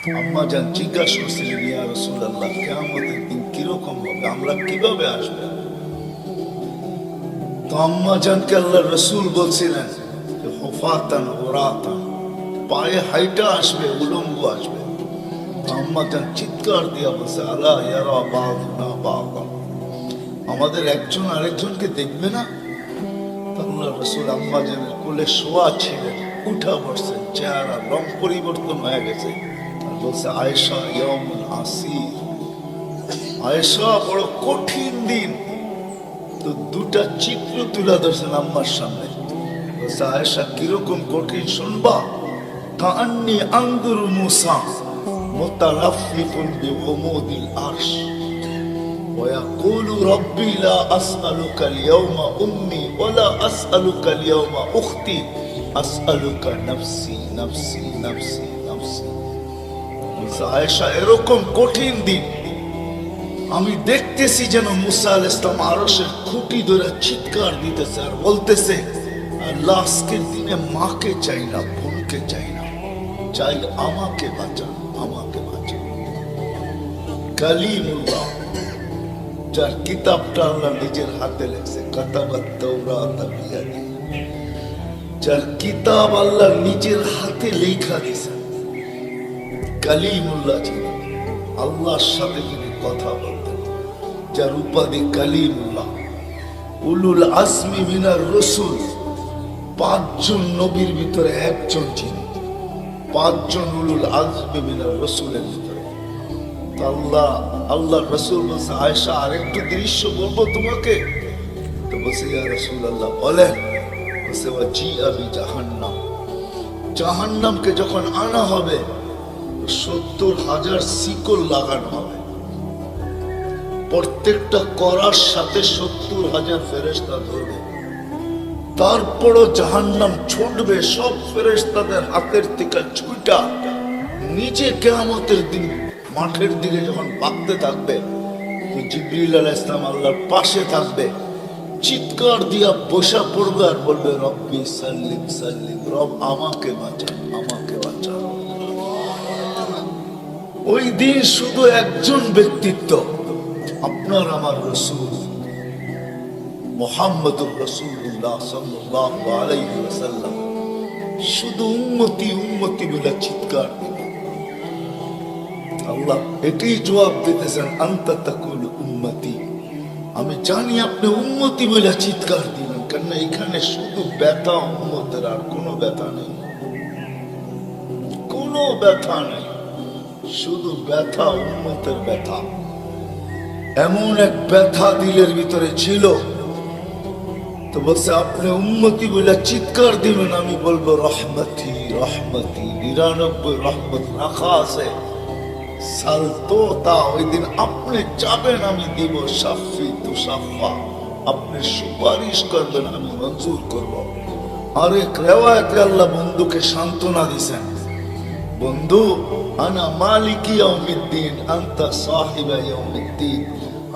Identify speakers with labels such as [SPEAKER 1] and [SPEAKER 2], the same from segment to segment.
[SPEAKER 1] আম্মা জান জিজ্ঞাসা করছিলেন, ইয়া রাসূলুল্লাহ, কিয়ামতের দিন কিরকম হবে, আমরা কিভাবে আসবে? তো আম্মা জানকে আল্লাহর রাসূল বলছিলেন যে হুফাতান উরাতান, পায়ে হাইটা আসবে, উলঙ্গ আসবে। তো আম্মা জান চিৎকার দিয়া বলছে, আলা ইয়ারা বাযুনা বাযা, আমাদের একজন আরেকজনকে দেখবে না? আল্লাহর রাসূল আম্মা জানের কোলে শোয়া ছিলেন, উঠা বসছেন, চেহারা রং পরিবর্তন হয়ে গেছে। আর বলছে, আয়েশা ইয়াউমুল আসির, আয়েশা বড় কঠিন দিন। তো দুটা চিত্র তুলে ধরছেন আম্মার সামনে। বলছে, আয়েশা কিরকম কঠিন শুনবা? কাআন্নী আনজুরু মূসা মুতারাফফিফুন বিউমুদিল আরশ ويقول ربي لا أسألك اليوم أمي ولا أسألك اليوم أختي أسألك نفسي نفسي نفسي نفسي। আয়েশা এরকম কঠিন দিন আমি দেখতেছি যেন মুসা আলাইহিস সালাম আরশের খুঁটি ধরে চিৎকার দিতেছে আর বলতেছে, আল্লাহ আজকের দিনে মাকে চাই না, বোনকে চাই না, চাই আমাকে বাঁচান, আমাকে বাঁচান। কালিমুল্লাহ, যার কিতাবটা আল্লাহ নিজের হাতে লেখছে, কাতাবাত তাওরাত বিয়াদি, যার কিতাব আল্লাহ নিজের হাতে লেখা দিয়েছেন, কালিমুল্লাহ ছিলেন, আল্লাহর সাথে তিনি কথা বলতেন, যার উপাধি কালিমুল্লাহ। উলুল আজমি মিনার রাসূল, পাঁচজন নবীর ভিতরে একজন ছিলেন, পাঁচজন উলুল আজমি মিনার রাসূলের ভিতরে। আল্লাহ রাসূল বলছে, আয়েশা আরেকটু দৃশ্য বলবো তোমাকে? তো বলছে, ইয়া রাসূলুল্লাহ বলেন। বলছে, ওয়াজিআ বিজাহান্নাম, জাহান্নামকে যখন আনা হবে 70,000 শিকল লাগানো হবে, প্রত্যেকটা করার সাথে 70,000 ফেরেশতা ধরবে। তারপরও জাহান্নাম ছুটবে সব ফেরেশতাদের হাতের থেকে ছুটা, নিজে কিয়ামতের দিন মাঠের দিকে যখন ভাগতে থাকবে, জিবরিল আলাইহিস সালাম আল্লাহর পাশে থাকবে, চিৎকার দিয়া বসা পড়বে আর বলবে, রব্বি সাল্লিম সাল্লিম, রব আমাকে বাঁচান, আমাকে বাঁচান। ওই দিন শুধু একজন ব্যক্তিত্ব, আপনার আমার রাসূল মুহাম্মদুর রাসূলুল্লাহ সাল্লাল্লাহু আলাইহি ওয়াসাল্লাম শুধু উম্মতি উম্মতি বলে চিৎকার দিবে। আল্লাহ এটাই জবাব দিতেছেন, আনতা তাকুলু উম্মতি, আমি জানি আপনি উম্মতি বলে চিৎকার দিবেন, কারণ এখানে শুধু ব্যথা উম্মতের, আর কোনো ব্যথা নেই, কোনো ব্যথা নেই, শুধু ব্যথা উম্মতের ব্যথা। এমন এক ব্যথা দিলের ভিতরে ছিল। তো বলছে, আপনি উম্মতি বলে চিৎকার দিবেন, আমি বলবো রহমতি রহমতি, 99 রহমত রাখা আছে, সালতো তা, ওই দিন আপনি চাবেন আমি দিব, শাফি তু শাফা, আপনি সুপারিশ করবেন আমি মঞ্জুর করব। আরেক রিওয়ায়াতে আল্লাহ বন্ধুকে সান্ত্বনা দিয়েছেন, বন্ধু আনা মালিকি ইয়াউমিদ্দিন আনতা সাহিবা ইয়াউমিদ্দিন,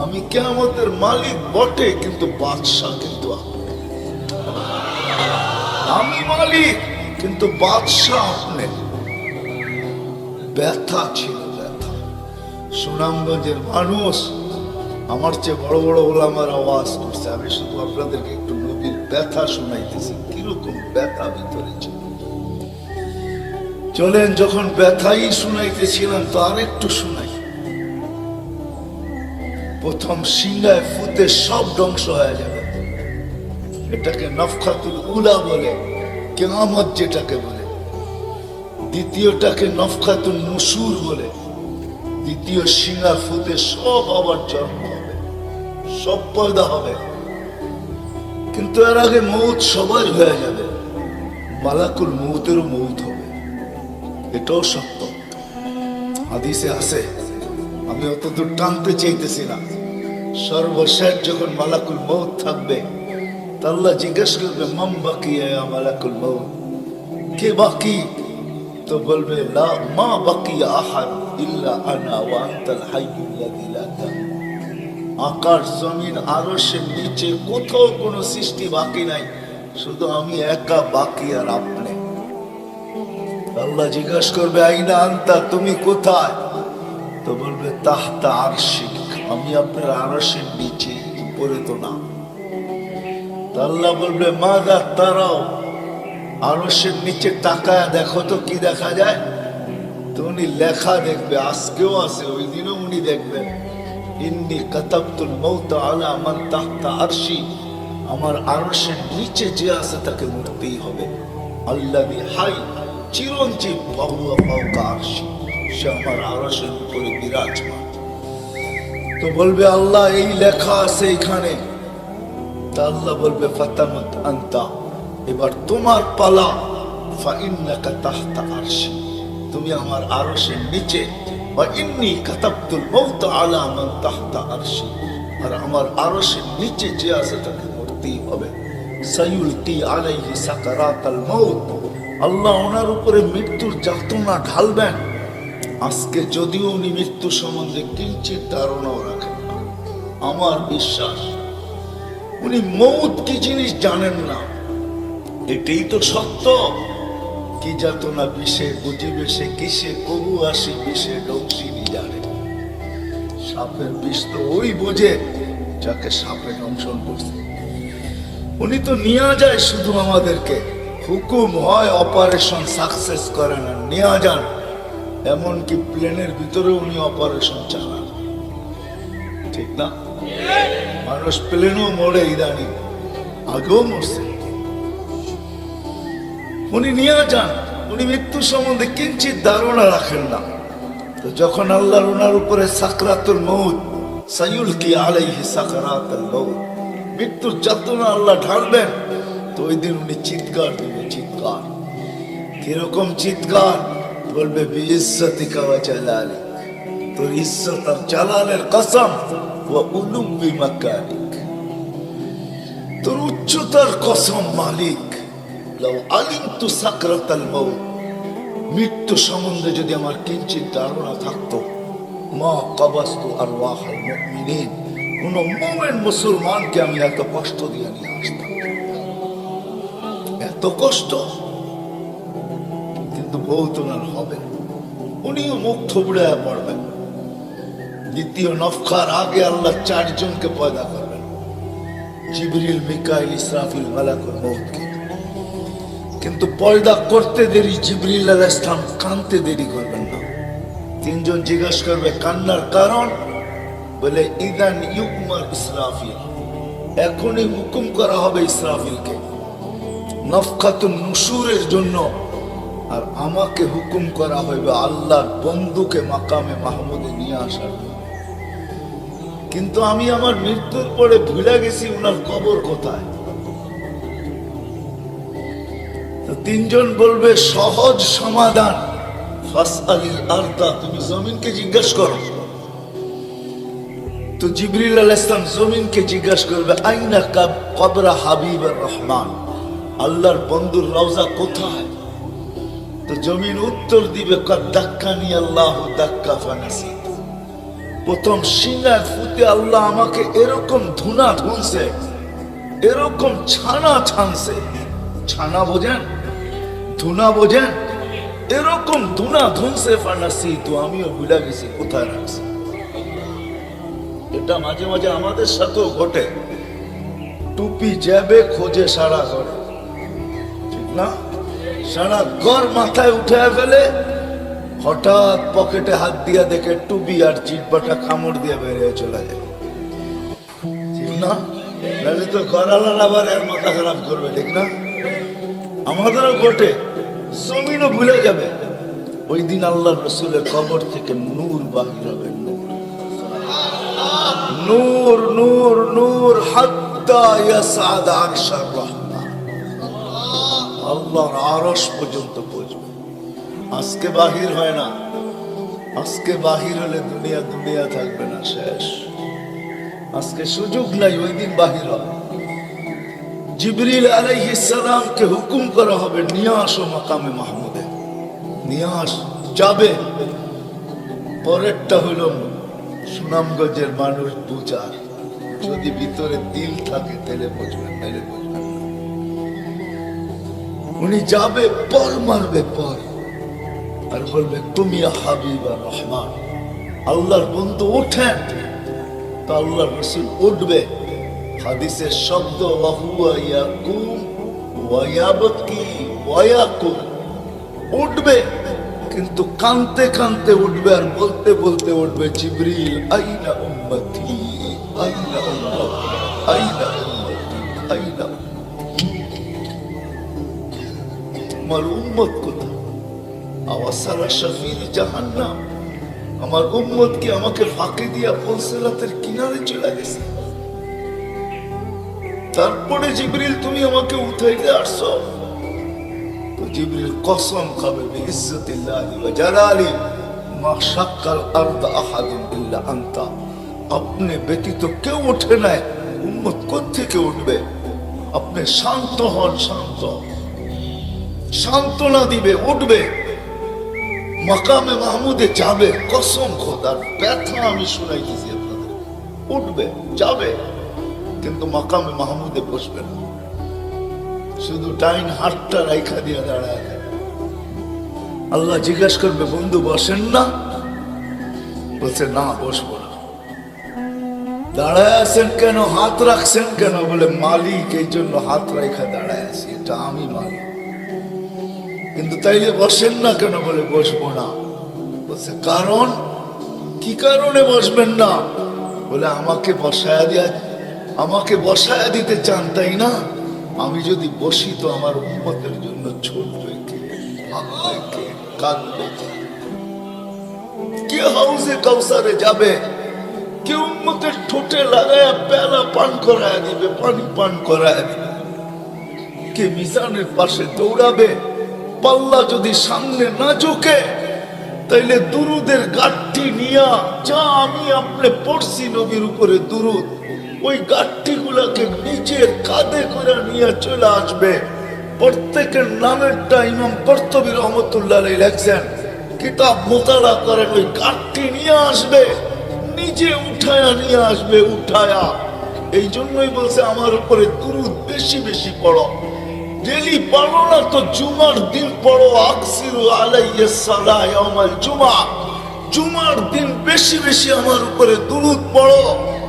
[SPEAKER 1] আমি কিয়ামতের মালিক বটে কিন্তু বাদশা কিন্তু আপনি, আমি মালিক কিন্তু বাদশা আপনি। ব্যথা ছিল, ব্যথা। সুনামগঞ্জের মানুষ আমার চেয়ে বড় বড় ওলামার আওয়াজ করছে, আমি শুধু আপনাদেরকে একটু নবীর ব্যথা শোনাইতেছি, কিরকম ব্যথা ভিতরে ছিল। চলেন, যখন ব্যথাই শুনাইতেছিলাম তো আরেকটু শুনাই। প্রথম সিংহায় ফুতে সব ধ্বংস হয়ে যাবে, এটাকে নফখাতুল উলা বলে, কিয়ামত যেটাকে বলে। দ্বিতীয়টাকে নফখাতুল নুশুর বলে, দ্বিতীয় সিংহা ফুতে সব আবার জন্ম হবে, সব পয়দা হবে, কিন্তু এর আগে মৌত সবাই হয়ে যাবে, মালাকুল মৌতেরও মৌত হবে, এটাও সত্য, হাদিসে আছে। আমি অতদূর টানতে চাইতেছি না। সর্বশেষ যখন মালাকুল মৌত থাকবে, আল্লাহ জিজ্ঞেস করবে, মাম বাকিয়া ইয়া মালাকুল মৌত, কে বাকি? তো বলবে, লা মা বাকিয়া আহাদ ইল্লা আনা ওয়া আনতাল হাইয়ুল লাযী লা তামুত। আকাশ জমিন আরশের নিচে কোথাও কোনো সৃষ্টি বাকি নাই, শুধু আমি একা বাকি আর আপনি। আল্লাহ জিজ্ঞাসা করবে আইনা আনতা, তুমি কোথায়? তো বলবে তাহতা আরশিক, আমি আপনার আরশের নিচে, উপরে তো না। আল্লাহ বলবে মাদা তারাও, আরশের নিচে তাকায় দেখো তো কি দেখা যায়। তো উনি লেখা দেখবে, আজকেও আছে, ওই দিনও উনি দেখবেন ইন্নী কাতাবতুল মৌত আলা মান তাহতা আরশি, আমার আরশের নিচে যে আছে তাকে মরতেই হবে। আল্লাযী হাই চিরঞ্জীব ফাহুয়া ফাওকা আরশি, সে আমার আরশের উপরে বিরাজমান। তো বলবে আল্লাহ এই লেখা আছে এখানে। তা আল্লাহ বলবে ফাতামাত আনতা, এবার তোমার পালা। ফাইন্নাকা তাহতা আরশি, তুমি আমার আরশের নিচে। ওয়া ইন্নী কাতাবতুল মৌত আলা মান তাহতা আরশি, আর আমার আরশের নিচে যে আছে তাকে মরতেই হবে। সায়ুলকি আলাইহি সাকারাতাল মউত, আল্লাহ ওনার উপরে মৃত্যুর যাতনা ঢালবেন। আজকে যদিও উনি মৃত্যু সম্বন্ধে কিঞ্চিত ধারণাও রাখেন না, আমার বিশ্বাস উনি মউত কি জিনিস জানেন না, এটাই তো সত্য। কি যাতনা বিষে বুঝিবে সে কিসে, কবু আসি বিষে ডংসিনি জানে। সাপের বিষ তো ওই বোঝে যাকে সাপে দংশন করছে। উনি তো নিয়ে যায় শুধু আমাদেরকে, হুকুম হয় অপারেশন সাকসেস করে না, নিয়ে যান। এমনকি প্লেনের ভিতরে উনি অপারেশন চালান, ঠিক না? মানুষ প্লেনও মরে ইদানি, আগেও মরছে। উনি নিয়ে যান, উনি মৃত্যু সম্বন্ধে কিঞ্চিত ধারণা রাখেন না। তো যখন আল্লাহর ওনার উপরে সাকরাতুল মউত, সায়ুলকি আলাইহি সাকরাতুল মউত, মৃত্যুর যাতনা আল্লাহ ঢালবেন, তো ওই দিন উনি চিৎকার দিবে, চিৎকার। কিরকম চিৎকার? বলবে বিইজ্জতিকা ওয়া জালালিক, তোর ইজ্জত আর জালালের কসম, ওয়া উলুম্মি মাকানিক, তোর উচ্চতার কসম মালিক। লাউ আলিমতু সাকরাতাল মউত, মৃত্যু সম্বন্ধে যদি আমার কিঞ্চিত ধারণা থাকতো, মা কাবাস্তু আরওয়াহাল মুমিনিন, কোন মুমিন মুসলমানকে আমি এত কষ্ট দিয়ে নিয়ে আসতাম। এত কষ্ট কিন্তু বহুত ওনার হবে, উনিও মুখ থুবড়ায় পড়বেন। দ্বিতীয় নফখার আগে আল্লাহ 4 জনকে পয়দা করবেন, জিবরিল, মিকাইল, ইসরাফিল, মালাকুল মউতকে। কিন্তু পয়দা করতে দেরি, জিবরিল আলাইহিস সালাম কানতে দেরি করবেন না। 3 জন জিজ্ঞাসা করবে কান্নার কারণ, বলে ইদান ইউকমার ইসরাফিল, এখনই হুকুম করা হবে ইসরাফিলকে নফখাতুন নুশুরের জন্য, আর আমাকে হুকুম করা হইবে আল্লাহর বন্ধুকে মাকামে মাহমুদে নিয়ে আসার জন্য। কিন্তু আমি আমার মৃত্যুর পরে ভুলে গেছি ওনার কবর কোথায়। তো 3 জন বলবে সহজ সমাধান, ফাসআলিল আরদা, তুমি জমিনকে জিজ্ঞাসা করো। তো জিবরিল আলাইহিস সালাম জমিনকে জিজ্ঞাসা করবে আইনা কবর হাবিবুর রহমান, আল্লাহর বন্ধুর রওজা কোথায়? তো জমিন উত্তর দিবে কদ দাক্কানি আল্লাহু দাক্কা ফানাসিত, প্রথম সিংহায় ফুতে আল্লাহ আমাকে এরকম ধুনা ধুনছে, এরকম ছানা ছানছে। ছানা বোঝেন? ধুনা বোঝেন? এরকম ধুনা ধুনছে ফানাসিত, আমিও ভুলে গেছি কোথায় রাখছি। এটা মাঝে মাঝে আমাদের সাথেও ঘটে। টুপি যাবে খোঁজে সারা ঘরে, ঠিক না? সারা ঘর মাথায় উঠে ফেলে, হঠাৎ পকেটে হাত দিয়া দেখে টুপি আর চিটবাটা কামড় দিয়ে বেরিয়ে চলে যায়, ঠিক না? নাহলে তো ঘরালার আবার এর মাথা খারাপ করবে, ঠিক না? আমাদেরও ঘটে, জমিনও ভুলে যাবে। ওই দিন আল্লাহ রসুলের কবর থেকে নূর বাহির হবে, নূর নূর নূর হাত্তা ইয়াসাদ আরশার রহমান, আল্লাহর আরশ পর্যন্ত পৌঁছবে। আজকে বাহির হয় না, আজকে বাহির হলে দুনিয়া দুনিয়া থাকবে না, শেষ। আজকে সুযোগ নাই, ওই দিন বাহির হবে। জিবরিল আলাইহিস সালামকে হুকুম করা হবে নিয়ে আসো মাকামে মাহমুদে, নিয়ে আস, যাবে। পরেরটা হইল সুনামগঞ্জের মানুষ বুঝার, যদি ভিতরে দিল থাকে তাহলে বুঝবেন, নাইলে বুঝবেন না। উনি যাবে, পর মারবে, পর আর বলবে তুমি হাবিবা রহমান, আল্লাহর বন্ধু ওঠেন। তো আল্লাহ রসুল উঠবে। হাদিসের শব্দ ওয়াহুয়া ইয়াকুম ওয়া ইয়াবকি ওয়া ইয়াকুম, উঠবে কিন্তু কানতে কানতে উঠবে আর বলতে বলতে উঠবে, জিবরিল আইনা উম্মতি আইনা উম্মতি আইনা উম্মতি আইনা আমার উম্মত কোথায়? আওয়াসারা শাফির জাহান্নাম, আমার উম্মত কি আমাকে ফাঁকি দিয়া ফুলসিরাতের কিনারে চলে গেছে? তারপরে জিবরিল তুমি আমাকে উঠাইতে আসছো। তো জিবরিল কসম খাবে বিইজ্জতিল্লাহি ওয়া জালালি, মা শাক্কাল আরদ আহাদুন ইল্লা আনতা, আপনি ব্যতীত কেউ ওঠে নাই, উম্মত কোত্থেকে উঠবে? আপনি শান্ত হন, শান্ত, সান্ত্বনা দিবে, উঠবে, মাকামে মাহমুদে যাবে। কসম খোদার, ব্যথা আমি শুনাইতেছি আপনাদের, উঠবে যাবে কিন্তু মাকামে মাহমুদে বসবে না, শুধু ডাইন হাতটা রাইখা দিয়ে দাঁড়ায়। আল্লাহ জিজ্ঞাসা করবে, বন্ধু বসেন না? বলছে না, বসবো না। দাঁড়ায় আছেন কেন, হাত রাখছেন কেন? বলে মালিক এই জন্য হাত রাইখা দাঁড়ায় আছি, এটা আমি মালিক। কিন্তু তাইলে বসেন না কেন? বলে বসবো না। বলছে কারণ কি? কারণে বসবেন না? বলে আমাকে বসায়া দিতে চান তাই না? আমি যদি বসি তো আমার উম্মতের জন্য ছুটবে কে, ভাববে কে, কাঁদবে কে? কে হাউজে কাউসারে যাবে? কে উম্মতের ঠোঁটে লাগায়া পেলা পান করায় দিবে, পানি পান করায় দিবে? কে মিজানের পাশে দৌড়াবে? পাল্লা যদি সামনে না ঝুঁকে তাইলে দুরুদের গাঠটি নিয়া, যা আমি আপনি পড়ছি নবীর উপরে দুরুদ, ওই গাঠটি গুলাকে নিজের কাঁধে করে নিয়ে চলে আসবে। প্রত্যেকের নামেরটা ইমাম কর্তবী রহমতুল্লাহ আলাইহি লেখছেন, কিতাব মোতালা করেন, ওই গাঠটি নিয়ে আসবে, নিজে উঠায়া নিয়ে আসবে, উঠায়া। এই জন্যই বলছে আমার উপরে দুরুদ বেশি বেশি পড়ো। ডেলি পড়ো না তো জুমার দিন পড়ো, আকসিরু আলাইহিস সালাহ ইয়াউমাল জুমআ, জুমার দিন বেশি বেশি আমার উপরে দুরুদ পড়ো।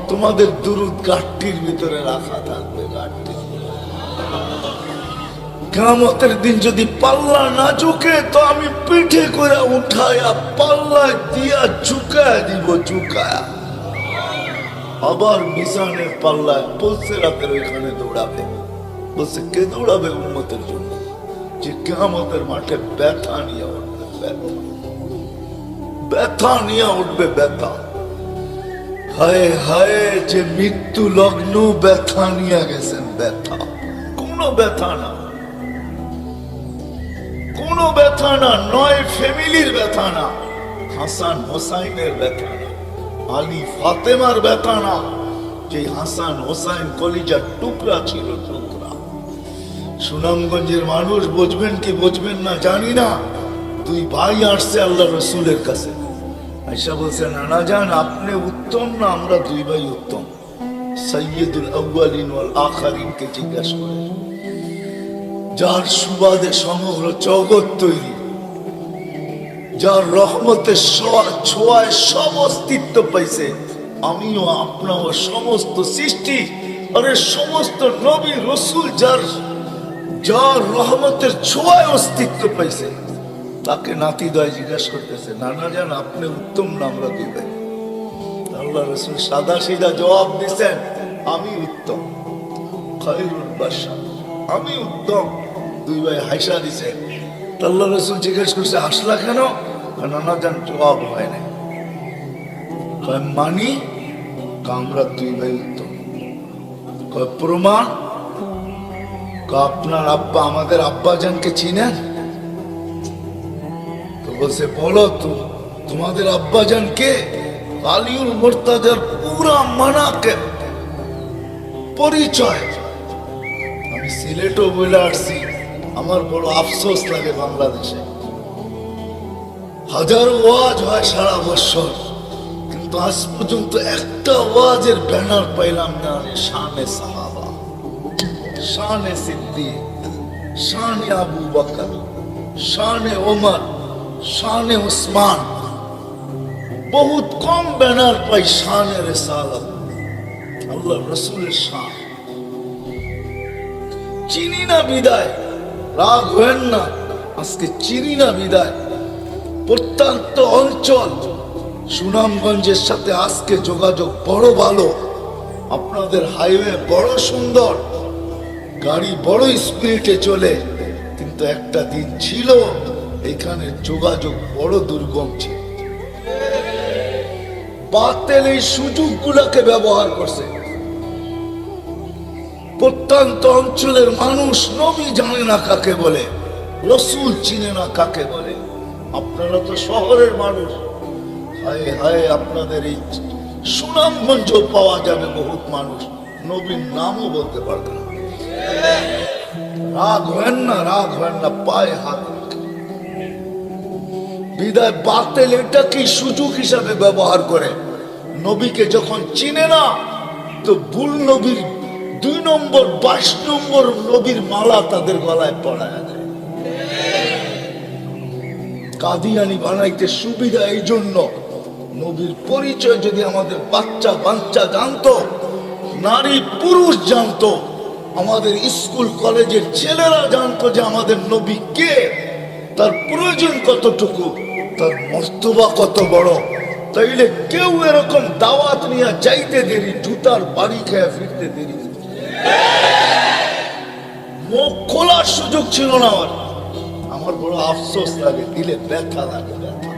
[SPEAKER 1] তোমাদের দুরুদ গাঠটির ভিতরে রাখা থাকবে, গাঠটি। কিয়ামতের দিন যদি পাল্লা না ঝুঁকে তো আমি পিঠে করে উঠায়া পাল্লা দিয়া ঝুঁকায়া দিব, ঝুঁকায়া। আবার মিজানের পাল্লায় পুলসিরাতের ওইখানে দৌড়াবে। বলছে কে দৌড়াবে উম্মতের জন্য? যে কিয়ামতের মাঠে ব্যথা নিয়ে উঠবে, ব্যথা, ব্যথা নিয়ে উঠবে, ব্যথা। হায় হায়, যে মৃত্যু লগ্ন ব্যথা নিয়ে গেছেন, ব্যথা। কোনো ব্যথা না, কোনো ব্যথা না, নয় ফ্যামিলির ব্যথা না, হাসান হোসাইনের ব্যথা না, আলী ফাতেমার ব্যথা না, যে হাসান হোসাইন কলিজার টুকরা ছিল, টুকরা। সুনামগঞ্জের মানুষ বুঝবেন কি বুঝবেন না জানি না, দুই ভাই আসছে আল্লাহ রসুলের কাছে, আয়েশা বলছে নানা জান আপনি উত্তম না আমরা দুই ভাই উত্তম? সাইয়্যিদুল আউয়ালিন ওয়াল আখিরিন কে জিজ্ঞাসা করে, যার সুবাদে সমগ্র জগৎ তৈরি, যার রহমতের ছোঁয়ায় সব অস্তিত্ব পাইছে, আমিও আপনাও সমস্ত সৃষ্টি, আরে সমস্ত নবী রসুল যার রহমতের ছোঁয়ায় অস্তিত্ব পাইছে, তাকে নাতি দয় জিজ্ঞাসা করতেছে নানা জান আপনি উত্তম না আমরা দুই ভাই? আল্লাহ রসুল সাদা সিধা জবাব দিচ্ছেন, আমি উত্তম, খায়রুল বাশার, আমি উত্তম। দুই ভাই হাসা দিছে। আল্লাহ রসুল জিজ্ঞেস করছে হাসলা কেন? নানা জান জবাব হয় না। মানি আমরা দুই ভাই উত্তম। প্রমাণ? আপনার আব্বা আমাদের আব্বা জানকে চিনেন? তো বলছে বলো তো তোমাদের আব্বা জান কে? আলিউল মুর্তাজার পুরা মানাকে পরিচয়। আমি সিলেটও বলে আসছি, আমার বড় আফসোস লাগে বাংলাদেশে হাজারো ওয়াজ হয় সারা বছর, কিন্তু আজ পর্যন্ত একটা ওয়াজের ব্যানার পাইলাম না শানে সাহাবা, শানে সিদ্দিক, শানে আবু বকর, শানে ওমর, শানে উসমান, বহুত কম ব্যানার পাই শানে রিসালাত, আল্লাহ রসুলের শান। চিনি না বিদায়, রাগ হবেন না, আজকে চিনি না বিদায়। প্রত্যন্ত অঞ্চল সুনামগঞ্জের সাথে আজকে যোগাযোগ বড় ভালো, আপনাদের হাইওয়ে বড় সুন্দর, গাড়ি বড় স্পিডে চলে, কিন্তু একটা দিন ছিল এখানে যোগাযোগ বড় দুর্গম ছিল। বাতিল এই সুযোগগুলোকে ব্যবহার করছে। প্রত্যন্ত অঞ্চলের মানুষ নবী জানে না কাকে বলে, রসুল চিনে না কাকে বলে। আপনারা তো শহরের মানুষ, হায় হায় আপনাদের এই সুনামগঞ্জ পাওয়া যাবে বহুত মানুষ নবীর নামও বলতে পারবে না। রাগ হয় না, রাগ হয় না, পায়ে হাত বিদায়। বাতিল এটাকে সুযোগ হিসাবে ব্যবহার করে। নবীকে যখন চিনে না, তো ভুল নবীর 2 নম্বর 22 নম্বর নবীর মালা তাদের গলায় পড়ায় দেয়। কাদিয়ানি বানাইতে সুবিধা এই জন্য, নবীর পরিচয় যদি আমাদের বাচ্চা বাচ্চা জানতো, নারী পুরুষ জানতো, আমাদের স্কুল কলেজের ছেলেরা জানতো যে আমাদের নবী কে, তার প্রয়োজন কতটুকু, তার মর্তবা কত বড়, তাইলে কেউ এরকম দাওয়াত নিয়ে যাইতে দেরি, জুতার বাড়ি খেয়ে ফিরতে দেরি। মুখ খোলার সুযোগ ছিল না আমার। আমার বড় আফসোস লাগে, দিলে ব্যথা লাগে, ব্যথা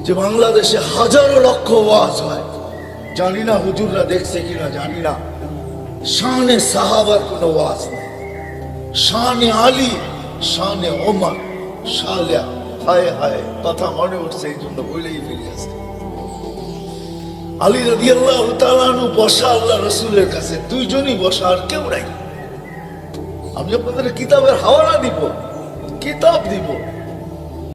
[SPEAKER 1] যে বাংলাদেশে হাজারো লক্ষ ওয়াজ হয়, জানি না হুজুররা দেখছে কিনা জানি না, শানে সাহাবার কোনো ওয়াজ নেই। শানে আলী, শানে ওমর, শালিয়া, হায় হায় কথা মনে উঠছে এই জন্য বলেই ফিরে আসছে। আলী রাদিয়াল্লাহু তাআলা আনহু বসা আল্লাহ রসুলের কাছে, দুইজনই বসা, আর কেউ নাই। আমি আপনাদের কিতাবের হাওয়ালা দিব, কিতাব দিব।